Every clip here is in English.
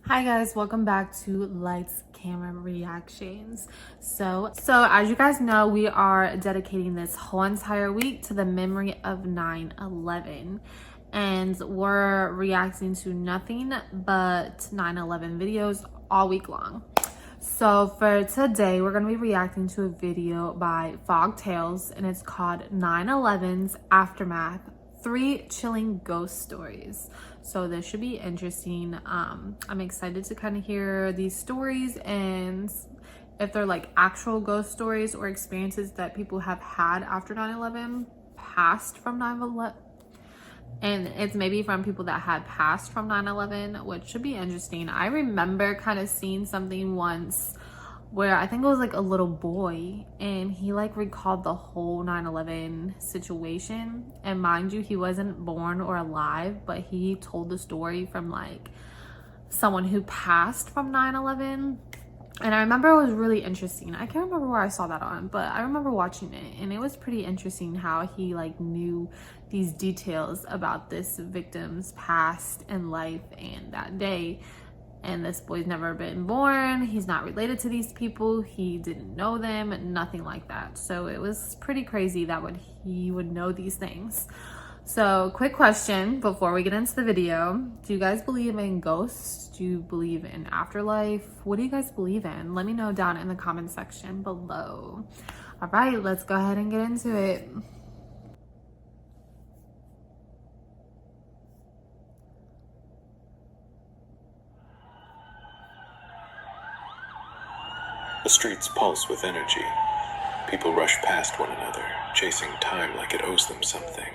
Hi guys, welcome back to Lights Camera Reactions. So as you guys know, we are dedicating this whole entire week to the memory of 9/11, and we're reacting to nothing but 9/11 videos all week long. So for today, we're going to be reacting to a video by Fog Tales, and it's called 9/11's Aftermath, 3 Chilling Ghost Stories. So this should be interesting. I'm excited to kind of hear these stories and if they're like actual ghost stories or experiences that people have had after 9/11, passed from 9/11. And it's maybe from people that had passed from 9/11, which should be interesting. I remember kind of seeing something once where I think it was like a little boy and he like recalled the whole 9/11 situation. And mind you, he wasn't born or alive, but he told the story from like someone who passed from 9/11. And I remember it was really interesting. I can't remember where I saw that on, but I remember watching it and it was pretty interesting how he like knew these details about this victim's past and life and that day. And this boy's never been born. He's not related to these people. He didn't know them, nothing like that. So it was pretty crazy that he would know these things. So quick question before we get into the video. Do you guys believe in ghosts? Do you believe in afterlife? What do you guys believe in? Let me know down in the comment section below. All right, let's go ahead and get into it. The streets pulse with energy. People rush past one another, chasing time like it owes them something.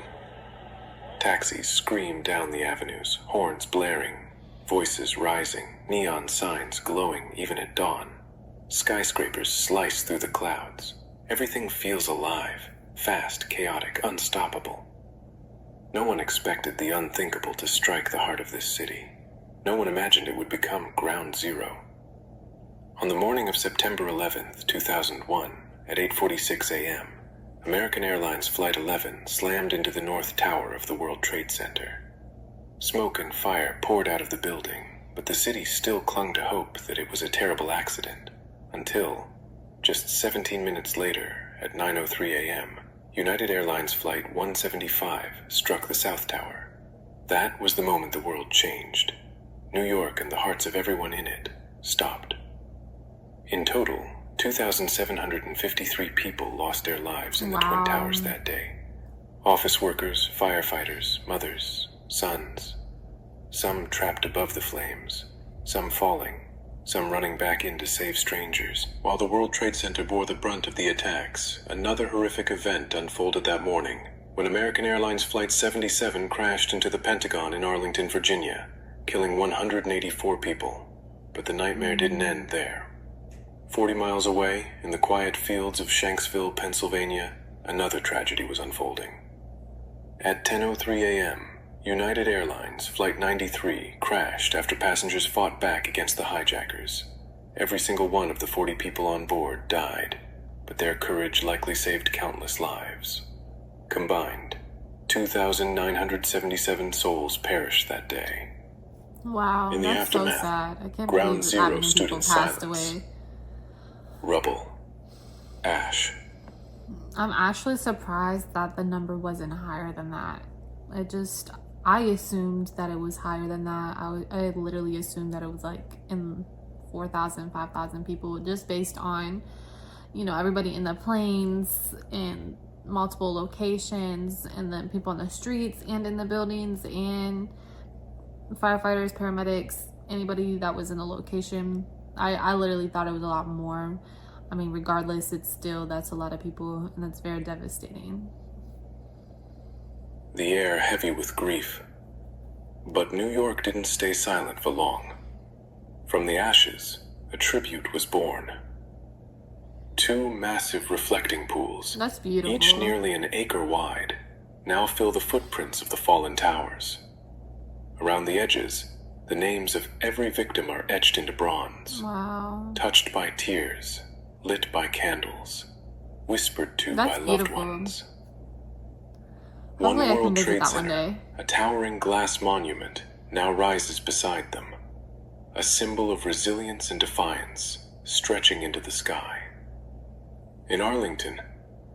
Taxis scream down the avenues, horns blaring, voices rising, neon signs glowing even at dawn. Skyscrapers slice through the clouds. Everything feels alive, fast, chaotic, unstoppable. No one expected the unthinkable to strike the heart of this city. No one imagined it would become ground zero. On the morning of September 11th, 2001, at 8:46 a.m., American Airlines Flight 11 slammed into the North Tower of the World Trade Center. Smoke and fire poured out of the building, but the city still clung to hope that it was a terrible accident, until, just 17 minutes later, at 9:03 a.m., United Airlines Flight 175 struck the South Tower. That was the moment the world changed. New York and the hearts of everyone in it stopped. In total, 2,753 people lost their lives in the Twin Towers that day. Office workers, firefighters, mothers, sons. Some trapped above the flames, some falling, some running back in to save strangers. While the World Trade Center bore the brunt of the attacks, another horrific event unfolded that morning when American Airlines Flight 77 crashed into the Pentagon in Arlington, Virginia, killing 184 people. But the nightmare didn't end there. 40 miles away, in the quiet fields of Shanksville, Pennsylvania, another tragedy was unfolding. At 10:03 a.m., United Airlines Flight 93 crashed after passengers fought back against the hijackers. Every single one of the 40 people on board died, but their courage likely saved countless lives. Combined, 2,977 souls perished that day. Wow, in the that's aftermath, so sad. I can't Ground believe Zero that many stood people in passed silence. away. Rubble. Ash. I'm actually surprised that the number wasn't higher than that. I assumed that it was higher than that. I literally assumed that it was like in 4,000, 5,000 people, just based on, everybody in the planes and multiple locations, and then people on the streets and in the buildings, and firefighters, paramedics, anybody that was in the location. I literally thought it was a lot more. I mean, regardless, that's a lot of people, and that's very devastating. The air heavy with grief. But New York didn't stay silent for long. From the ashes, a tribute was born. 2 massive reflecting pools, That's beautiful. each nearly an acre wide, now fill the footprints of the fallen towers. Around the edges, the names of every victim are etched into bronze. Wow. Touched by tears, lit by candles, whispered to by loved beautiful. ones. Hopefully One I can World visit Trade that one Center, day. a towering glass monument, now rises beside them. a symbol of resilience and defiance stretching into the sky. In Arlington,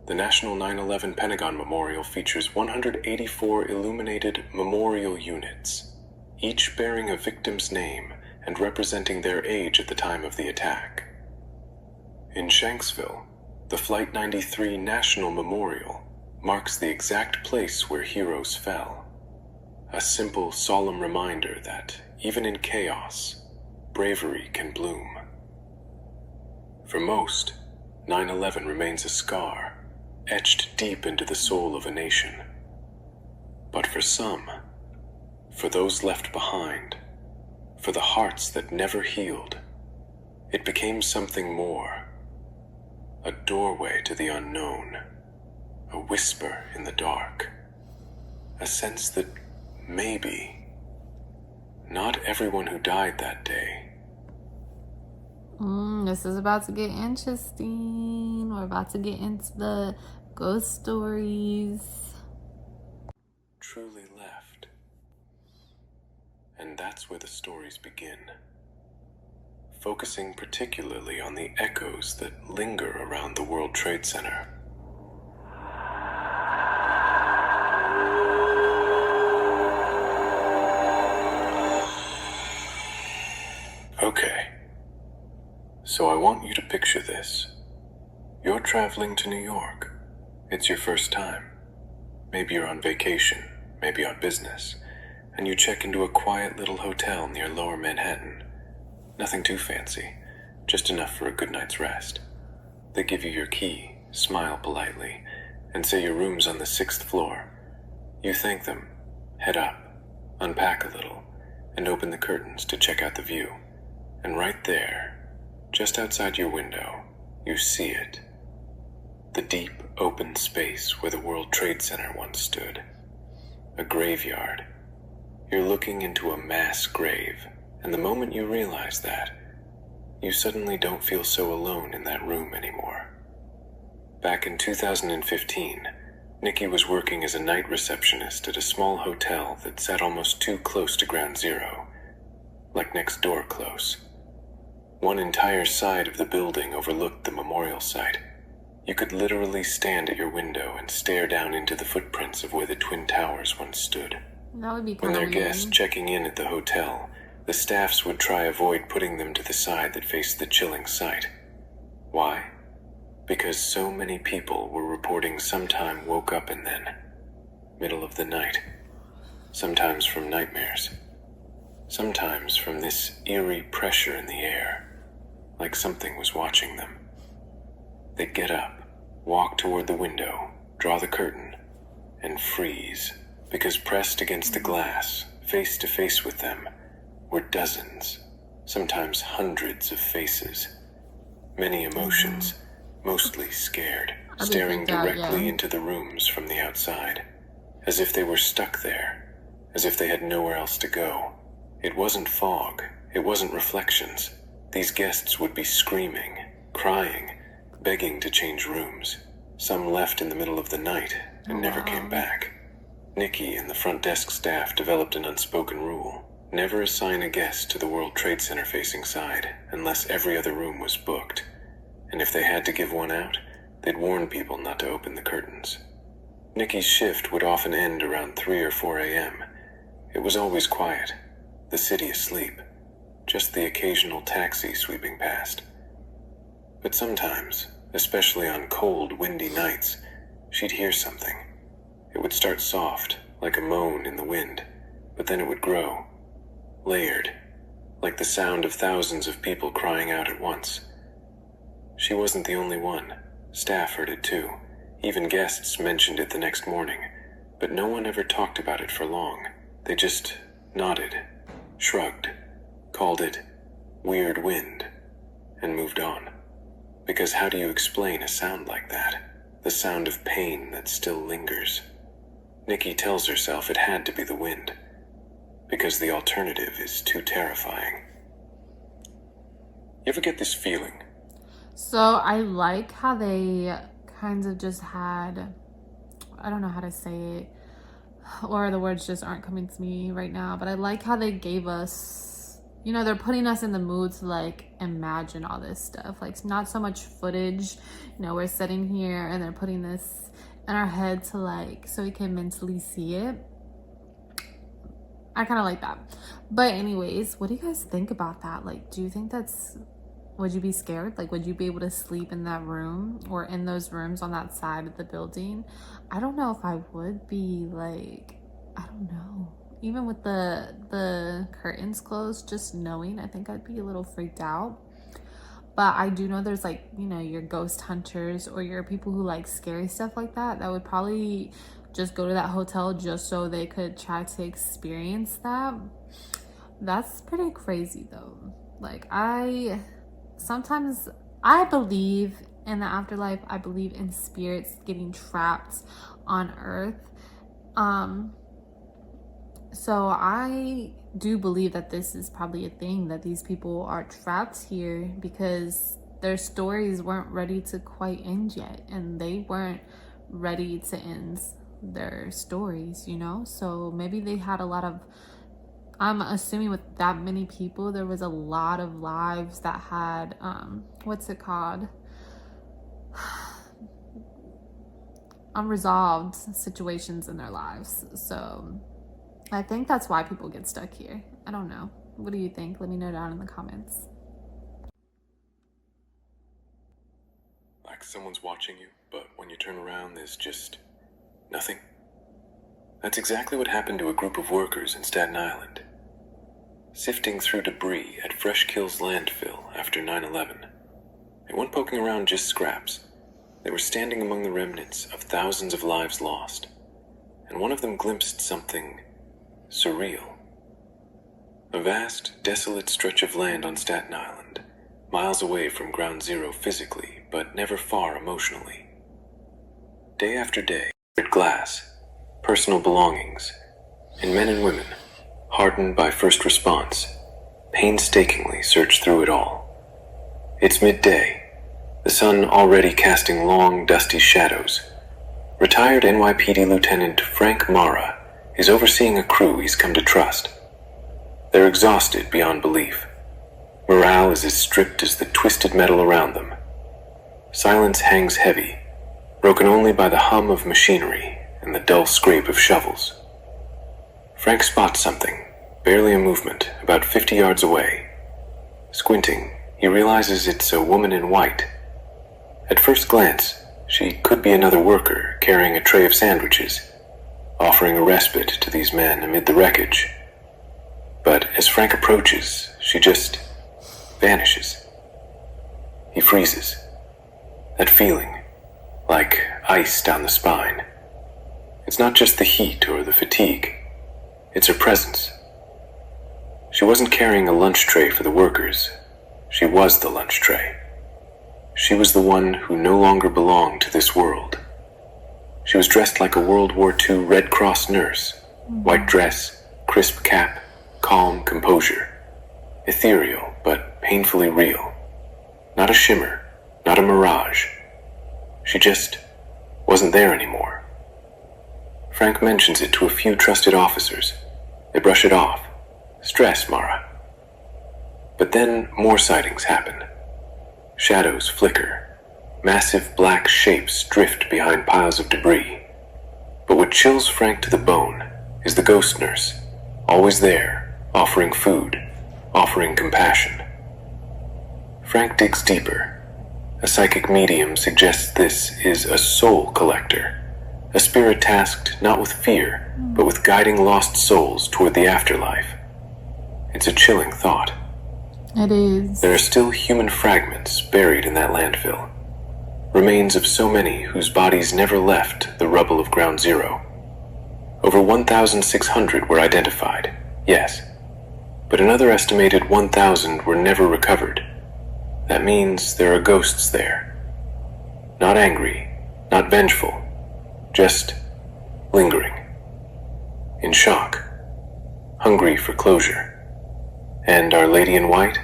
the National 9/11 Pentagon Memorial features 184 illuminated memorial units, each bearing a victim's name and representing their age at the time of the attack. In Shanksville, the Flight 93 National Memorial marks the exact place where heroes fell, a simple, solemn reminder that, even in chaos, bravery can bloom. For most, 9/11 remains a scar, etched deep into the soul of a nation. But for some, for those left behind, for the hearts that never healed, it became something more. A doorway to the unknown, a whisper in the dark, a sense that maybe not everyone who died that day. This is about to get interesting. We're about to get into the ghost stories. Truly left. And that's where the stories begin, focusing particularly on the echoes that linger around the World Trade Center. Okay, so I want you to picture this. You're traveling to New York. It's your first time. Maybe you're on vacation, maybe on business, and you check into a quiet little hotel near Lower Manhattan. Nothing too fancy, just enough for a good night's rest. They give you your key, smile politely, and say your room's on the 6th floor. You thank them, head up, unpack a little, and open the curtains to check out the view. And right there, just outside your window, you see it. The deep, open space where the World Trade Center once stood. A graveyard. You're looking into a mass grave, and the moment you realize that, you suddenly don't feel so alone in that room anymore. Back in 2015, Nikki was working as a night receptionist at a small hotel that sat almost too close to Ground Zero, like next door close. One entire side of the building overlooked the memorial site. You could literally stand at your window and stare down into the footprints of where the Twin Towers once stood. That would be When kind their of guests weird. checking in at the hotel, the staffs would try avoid putting them to the side that faced the chilling sight. Why? Because so many people were reporting sometime woke up and then, middle of the night, sometimes from nightmares, sometimes from this eerie pressure in the air, like something was watching them. They'd get up, walk toward the window, draw the curtain, and freeze, because pressed against the glass, face to face with them, were dozens, sometimes hundreds of faces. Many emotions, mostly scared, staring directly into the rooms from the outside, as if they were stuck there, as if they had nowhere else to go. It wasn't fog, it wasn't reflections. These guests would be screaming, crying, begging to change rooms. Some left in the middle of the night and never came back. Nikki and the front desk staff developed an unspoken rule. Never assign a guest to the World Trade Center facing side unless every other room was booked. And if they had to give one out, they'd warn people not to open the curtains. Nikki's shift would often end around 3 or 4 a.m. It was always quiet, the city asleep, just the occasional taxi sweeping past. But sometimes, especially on cold, windy nights, she'd hear something. It would start soft, like a moan in the wind, but then it would grow, layered, like the sound of thousands of people crying out at once. She wasn't the only one. Staff heard it too. Even guests mentioned it the next morning, but no one ever talked about it for long. They just nodded, shrugged, called it weird wind, and moved on. Because how do you explain a sound like that? The sound of pain that still lingers. Nikki tells herself it had to be the wind, because the alternative is too terrifying. You ever get this feeling? So I like how they kind of just had, I don't know how to say it, or the words just aren't coming to me right now, but I like how they gave us you know, they're putting us in the mood to like imagine all this stuff. Like, not so much footage, you know, we're sitting here and they're putting this in our head to like, so we can mentally see it. I kind of like that. But anyways, what do you guys think about that? Like, do you think would you be scared? Like, would you be able to sleep in that room or in those rooms on that side of the building? I don't know if I would be. Like, I don't know. Even with the curtains closed, just knowing, I think I'd be a little freaked out. But I do know there's like, you know, your ghost hunters or your people who like scary stuff like that would probably just go to that hotel just so they could try to experience that. That's pretty crazy though. Like, sometimes I believe in the afterlife. I believe in spirits getting trapped on earth. So I do believe that this is probably a thing, that these people are trapped here because their stories weren't ready to quite end yet, and they weren't ready to end their stories, you know? So maybe they had a lot of, I'm assuming with that many people, there was a lot of lives that had, what's it called? Unresolved situations in their lives. So I think that's why people get stuck here. I don't know. What do you think? Let me know down in the comments. Like someone's watching you, but when you turn around, there's just nothing. That's exactly what happened to a group of workers in Staten Island. Sifting through debris at Fresh Kills landfill after 9/11. They weren't poking around just scraps. They were standing among the remnants of thousands of lives lost. And one of them glimpsed something surreal. A vast, desolate stretch of land on Staten Island, miles away from Ground Zero physically, but never far emotionally. Day after day, glass, personal belongings, and men and women, hardened by first response, painstakingly search through it all. It's midday, the sun already casting long, dusty shadows. Retired NYPD Lieutenant Frank Mara is overseeing a crew he's come to trust. They're exhausted beyond belief. Morale is as stripped as the twisted metal around them. Silence hangs heavy, broken only by the hum of machinery and the dull scrape of shovels. Frank spots something, barely a movement, about 50 yards away. Squinting, he realizes it's a woman in white. At first glance, she could be another worker carrying a tray of sandwiches, offering a respite to these men amid the wreckage. But as Frank approaches, she just vanishes. He freezes. That feeling, like ice down the spine. It's not just the heat or the fatigue. It's her presence. She wasn't carrying a lunch tray for the workers. She was the lunch tray. She was the one who no longer belonged to this world. She was dressed like a World War II Red Cross nurse. White dress, crisp cap, calm composure. Ethereal, but painfully real. Not a shimmer, not a mirage. She just wasn't there anymore. Frank mentions it to a few trusted officers. They brush it off. Stress, Mara. But then more sightings happen. Shadows flicker. Massive black shapes drift behind piles of debris. But what chills Frank to the bone is the ghost nurse, always there, offering food, offering compassion. Frank digs deeper. A psychic medium suggests this is a soul collector, a spirit tasked not with fear, but with guiding lost souls toward the afterlife. It's a chilling thought. It is. There are still human fragments buried in that landfill. Remains of so many whose bodies never left the rubble of Ground Zero. Over 1,600 were identified, yes, but another estimated 1,000 were never recovered. That means there are ghosts there. Not angry, not vengeful, just lingering. In shock, hungry for closure. And Our Lady in White?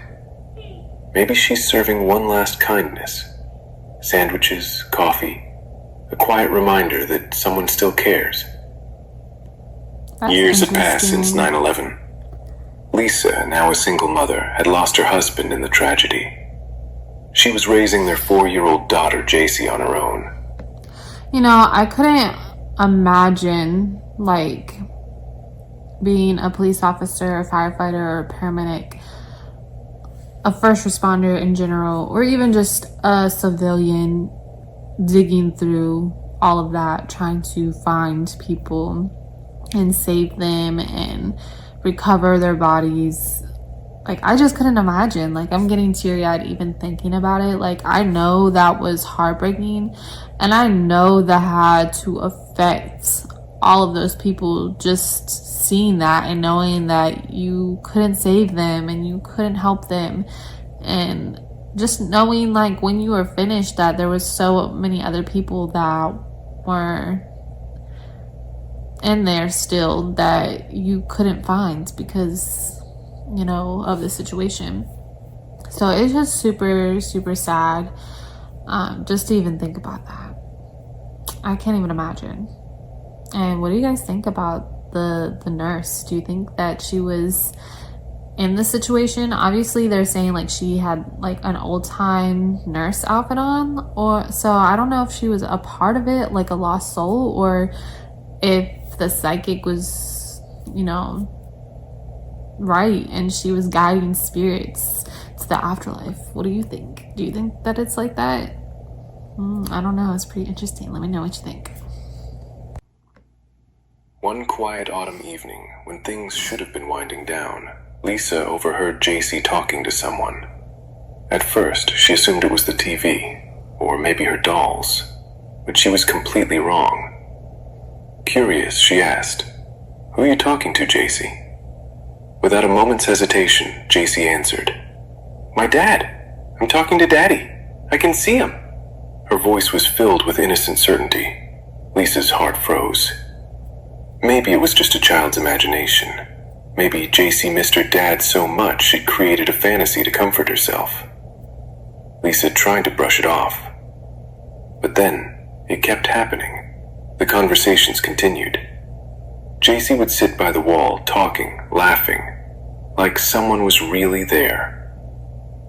Maybe she's serving one last kindness. Sandwiches, coffee, a quiet reminder that someone still cares. That's Years have passed interesting. since 9/11. Lisa, now a single mother, had lost her husband in the tragedy. She was raising their 4-year-old daughter, JC, on her own. You know, I couldn't imagine, being a police officer, a firefighter, or a paramedic, a first responder in general, or even just a civilian digging through all of that, trying to find people and save them and recover their bodies. I just couldn't imagine. I'm getting teary-eyed even thinking about it. I know that was heartbreaking, and I know that had to affect all of those people, just seeing that and knowing that you couldn't save them and you couldn't help them, and just knowing when you were finished that there was so many other people that were in there still that you couldn't find because of the situation. So it's just super, super sad, just to even think about that. I can't even imagine. And what do you guys think about the nurse? Do you think that she was in the situation? Obviously they're saying she had an old-time nurse outfit on, or so I don't know if she was a part of it, a lost soul, or if the psychic was right and she was guiding spirits to the afterlife. What do you think? Do you think that it's like that? I don't know. It's pretty interesting. Let me know what you think. One quiet autumn evening, when things should have been winding down, Lisa overheard JC talking to someone. At first, she assumed it was the TV, or maybe her dolls, but she was completely wrong. Curious, she asked, "Who are you talking to, JC?" Without a moment's hesitation, JC answered, "My dad. I'm talking to Daddy. I can see him." Her voice was filled with innocent certainty. Lisa's heart froze. Maybe it was just a child's imagination. Maybe JC missed her dad so much she'd created a fantasy to comfort herself. Lisa tried to brush it off. But then, it kept happening. The conversations continued. JC would sit by the wall, talking, laughing, like someone was really there.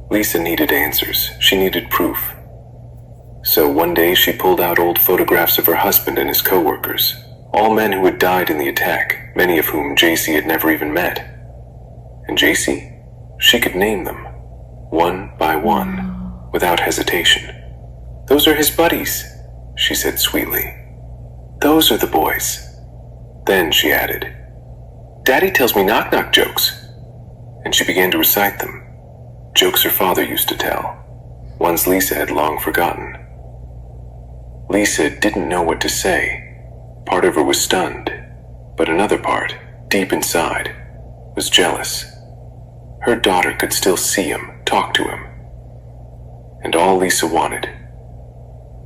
Lisa needed answers. She needed proof. So one day she pulled out old photographs of her husband and his co-workers, all men who had died in the attack, many of whom JC had never even met. And JC, she could name them, one by one, without hesitation. "Those are his buddies," she said sweetly. "Those are the boys." Then she added, "Daddy tells me knock-knock jokes." And she began to recite them, jokes her father used to tell, ones Lisa had long forgotten. Lisa didn't know what to say. Part of her was stunned, but another part, deep inside, was jealous. Her daughter could still see him, talk to him. And all Lisa wanted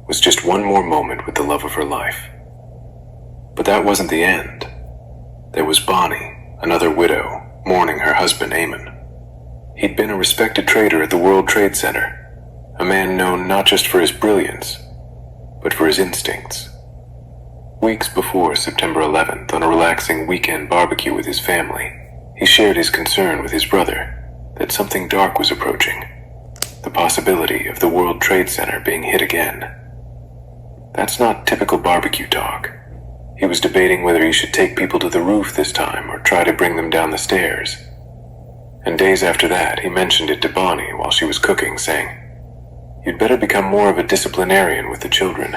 was just one more moment with the love of her life. But that wasn't the end. There was Bonnie, another widow, mourning her husband Eamon. He'd been a respected trader at the World Trade Center, a man known not just for his brilliance, but for his instincts. Weeks before September 11th, on a relaxing weekend barbecue with his family, he shared his concern with his brother that something dark was approaching, the possibility of the World Trade Center being hit again. That's not typical barbecue talk. He was debating whether he should take people to the roof this time or try to bring them down the stairs. And days after that, he mentioned it to Bonnie while she was cooking, saying, "You'd better become more of a disciplinarian with the children,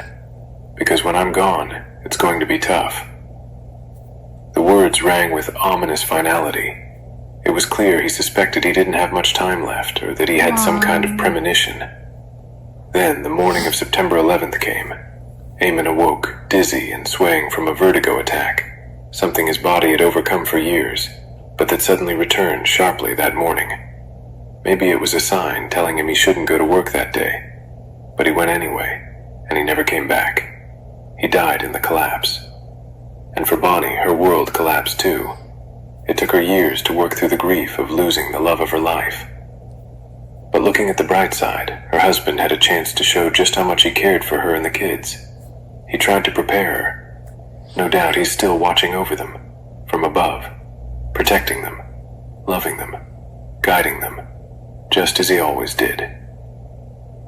because when I'm gone, it's going to be tough." The words rang with ominous finality. It was clear he suspected he didn't have much time left, or that he had some kind of premonition. Then the morning of September 11th came. Eamon awoke, dizzy and swaying from a vertigo attack, something his body had overcome for years, but that suddenly returned sharply that morning. Maybe it was a sign telling him he shouldn't go to work that day, but he went anyway, and he never came back. He died in the collapse. And for Bonnie, her world collapsed too. It took her years to work through the grief of losing the love of her life. But looking at the bright side, her husband had a chance to show just how much he cared for her and the kids. He tried to prepare her. No doubt he's still watching over them, from above, protecting them, loving them, guiding them, just as he always did.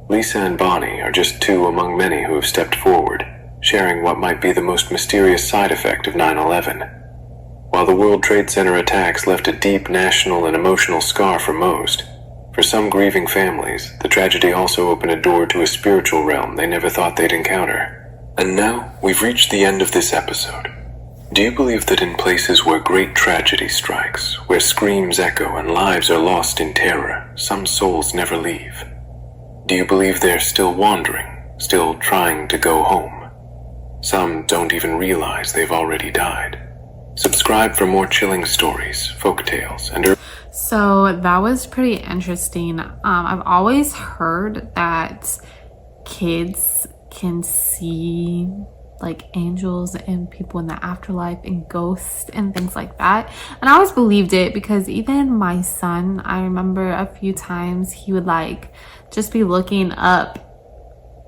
Lisa and Bonnie are just two among many who have stepped forward, sharing what might be the most mysterious side effect of 9/11. While the World Trade Center attacks left a deep national and emotional scar for most, for some grieving families, the tragedy also opened a door to a spiritual realm they never thought they'd encounter. And now, we've reached the end of this episode. Do you believe that in places where great tragedy strikes, where screams echo and lives are lost in terror, some souls never leave? Do you believe they're still wandering, still trying to go home? Some don't even realize they've already died. Subscribe for more chilling stories, folk tales, and So that was pretty interesting. I've always heard that kids can see like angels and people in the afterlife and ghosts and things like that, and I always believed it because even my son, I remember a few times he would like just be looking up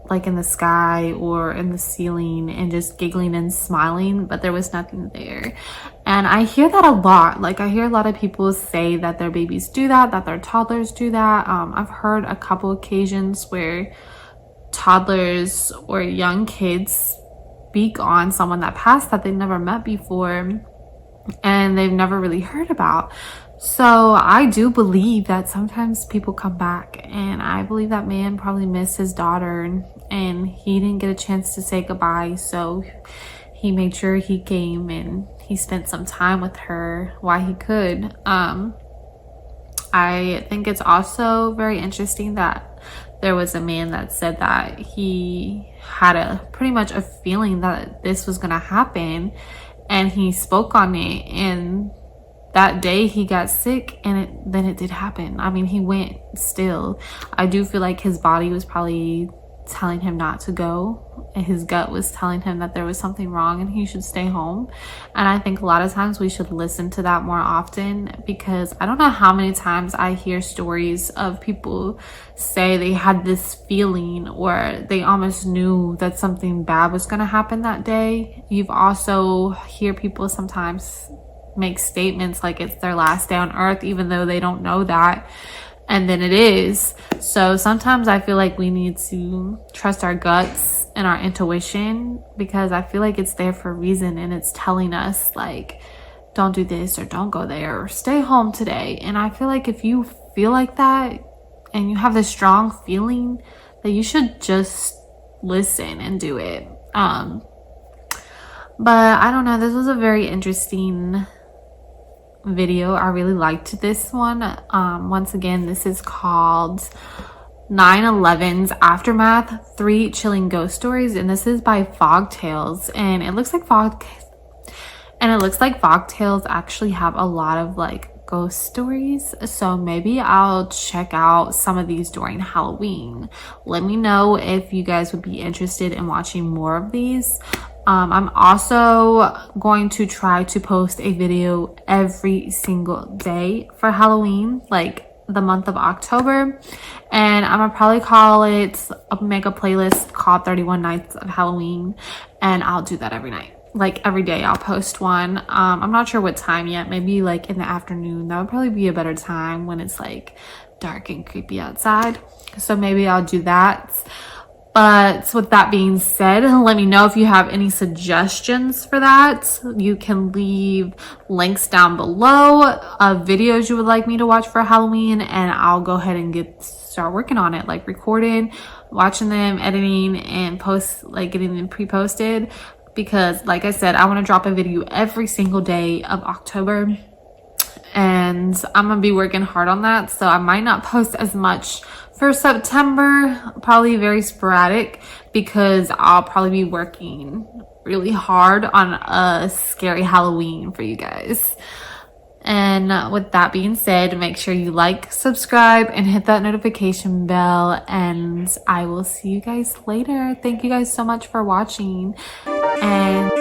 like in the sky or in the ceiling and just giggling and smiling, but there was nothing there. And I hear that a lot. Like I hear a lot of people say that their babies do that, that their toddlers do that. I've heard a couple occasions where toddlers or young kids speak on someone that passed that they never met before and they've never really heard about. So I do believe that sometimes people come back, and I believe that man probably missed his daughter and he didn't get a chance to say goodbye, so he made sure he came and he spent some time with her while he could. I think it's also very interesting that there was a man that said that he had pretty much a feeling that this was gonna happen, and he spoke on it, and that day he got sick, and then it did happen. I mean, he went still. I do feel like his body was probably telling him not to go, and his gut was telling him that there was something wrong and he should stay home. And I think a lot of times we should listen to that more often, because I don't know how many times I hear stories of people say they had this feeling or they almost knew that something bad was going to happen that day. You've also hear people sometimes make statements like it's their last day on earth, even though they don't know that, and then it is. So sometimes I feel like we need to trust our guts and our intuition, because I feel like it's there for a reason, and it's telling us like, don't do this or don't go there or stay home today. And I feel like if you feel like that and you have this strong feeling, that you should just listen and do it. But I don't know, this was a very interesting video. I really liked this one. Once again, this is called 9/11's Aftermath, 3 Chilling Ghost Stories, and this is by Fog Tales. And it looks like Fog Tales actually have a lot of like ghost stories, so maybe I'll check out some of these during Halloween. Let me know if you guys would be interested in watching more of these. I'm also going to try to post a video every single day for Halloween, like the month of October, and I'm gonna probably make a playlist called 31 Nights of Halloween, and I'll do that every night. Like every day I'll post one. I'm not sure what time yet, maybe like in the afternoon. That would probably be a better time when it's like dark and creepy outside, so maybe I'll do that. But with that being said, let me know if you have any suggestions for that. You can leave links down below of videos you would like me to watch for Halloween, and I'll go ahead and start working on it, like recording, watching them, editing, and getting them pre-posted. Because like I said, I want to drop a video every single day of October, and I'm gonna be working hard on that. So I might not post as much for September, probably very sporadic, because I'll probably be working really hard on a scary Halloween for you guys. And with that being said, make sure you like, subscribe, and hit that notification bell, and I will see you guys later. Thank you guys so much for watching, and